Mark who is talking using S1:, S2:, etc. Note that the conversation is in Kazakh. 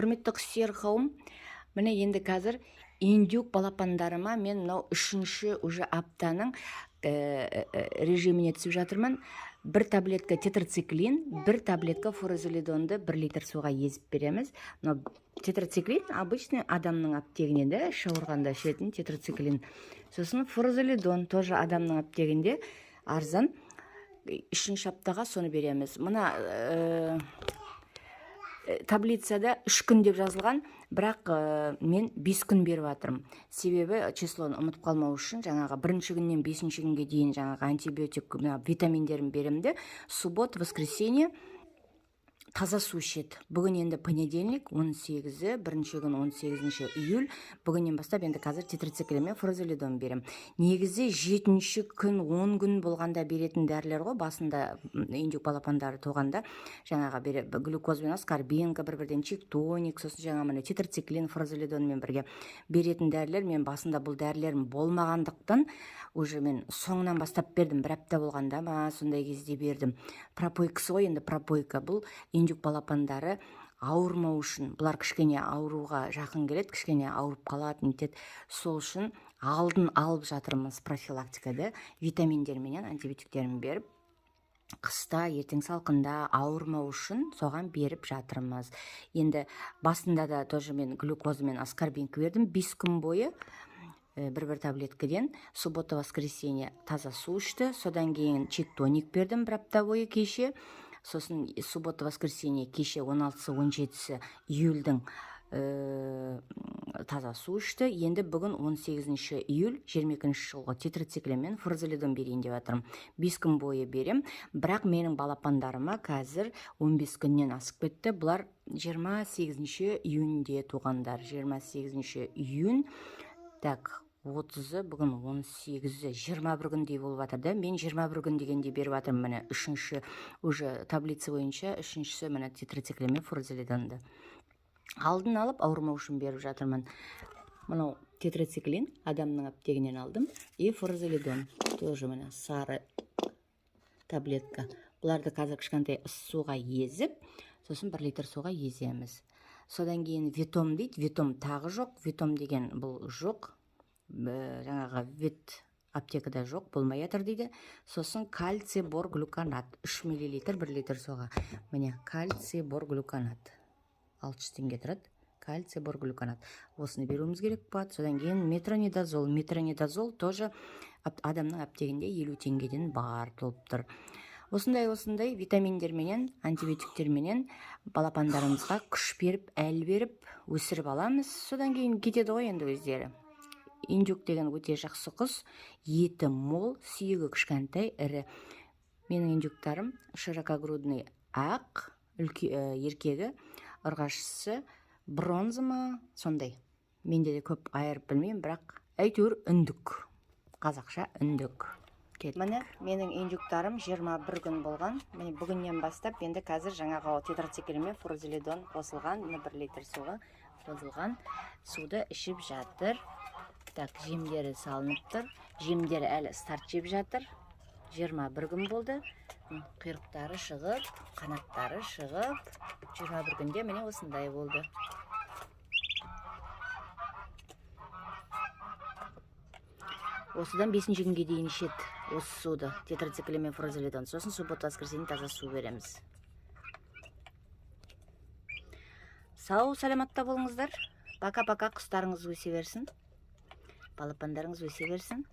S1: Құрметті құсер қауым, міне енді қазір индюк балапандарыма мен мынау 3-ші уже аптаның режиміне түсіп жатырмын. 1 таблетка тетрациклин, 1 таблетка фурозолидонды 1 литр суға езіп береміз. Но тетрациклин обычный адамның аптегінде де іш ауырғанда ішетін тетрациклин. Сосын фурозолидон тоже адамның аптегінде арзан. 3-ші аптаға соны береміз. Мына таблицада 3 күн деп жазылған, бірақ мен 5 күн беріп жатырмын. Себебі числоны ұмытып қалмау үшін жаңағы 1-ші күннен 5-ші күнге дейін жаңағы антибиотик, витаминдерін беремді. Суббота, воскресенье таза су ішеді. Бүгін енді понедельник, 18-і, 1-ші күн 18-ші июль. Бүгіннен бастап енді қазір тетрациклин мен фурозолидон берем. Негізі 7-ші күн, 10 күн болғанда беретін дәрілер ғой. Басында индюк балапандары туғанда жаңағы глюкоз бен аскорбинка, бір-бірден чиктоник, сосын жаңа міне тетрациклин, фурозолидонмен бірге беретін дәрілер. Мен басында бұл дәрілерім болмағандықтан уже мен соңынан бастап бердім. 1 апта болғанда ма, сондай кезде бердім. Пропойкасы ғой, енді пропойка бұл индюк балапандары ауырмау үшін, бұлар кішкене ауруға жақын келеді, кішкене ауырып қалады, нетеді. Сол үшін алдын алып жатырмыз профилактикада, витаминдерменен антибиотиктерін беріп, қыста, ертең салқында ауырмау үшін соған беріп жатырмыз. Енді басында да тоже мен глюкоза мен аскорбинка бердім 5 күн бойы. Бір таблеткаден суббота, воскресенье таза су ішті, содан кейін чиктоник бердім 1 апта бойы кеше. Сосын суббота, воскресенье кеше 16-17 июльдің таза су ішті. Енді бүгін 18 июль 22 жылғы тетрациклин мен фурозолидон берейін деп жатырмын. 5 күн бойы берем. Бірақ менің балапандарыма қазір 15 күннен асып кетті. Бұлар 28 июньде туғандар. 28 июнь. Так, 30-ы, бүгін 18-і, 21 күндей болып жатыр. Мен 21 күн дегенде беріп жатырмын. Міне 3-ші уже таблица бойынша 3-шісі міне тетрациклин мен фурозолидонды. Алдын алып ауырмау үшін беріп жатырмын. Мынау тетрациклин адамның аптегінен алдым. И фурозолидон тоже міне сары таблетка. Бұларды қазір кішкентай суға езіп, сосын 1 литр суға еземіз. Содан кейін витом дейді, витом тағы жоқ. Витом деген бұл жоқ. Жаңағы вет аптекада жоқ, болмай жатыр дейді. Сосын кальций борглюканат 3 мл 1 литр суға. Міне кальций борглюканат 600 теңге тұрады. Кальций борглюканат. Осыны беруіміз керек болады. Содан кейін метронидазол. Метронидазол тоже адамның аптегінде 50 теңгеден бар толып тұр. Осындай витаминдерменен, антибиотиктерменен балапандарымызға күш беріп, әл беріп, өсіріп аламыз. Содан кейін кетеді ғой енді өздері. Индюк деген өте жақсы құс, еті мол, сүйегі кішкентай, ірі. Менің индюктарым широкогрудный ақ, еркегі, ұрғашысы бронза ма, сондай. Менде де көп айырып білмеймін, бірақ әйтеуір үндік. Қазақша үндік. Міне менің индюктарым 21 күн болған. Міне бүгіннен бастап енді қазір жаңағы тетрациклин мен фурозолидон қосылған, 1 литр суға қосылған суды ішіп жатыр. Так, жемдері салынып тұр. Жемдері әлі старт жеп жатыр. 21 күн болды. Құйрықтары шығып, қанаттары шығып, 21 күнде міне осындай болды. Осыдан 5-ші күнге дейін ішеді осы суды, тетрациклин мен фурозолидон. Сосын суббота, воскресенье таза су береміз. Сау, саламатта болыңыздар. Пока-пока, құстарыңыз өсе берсін. Балапандарыңыз өсе берсін.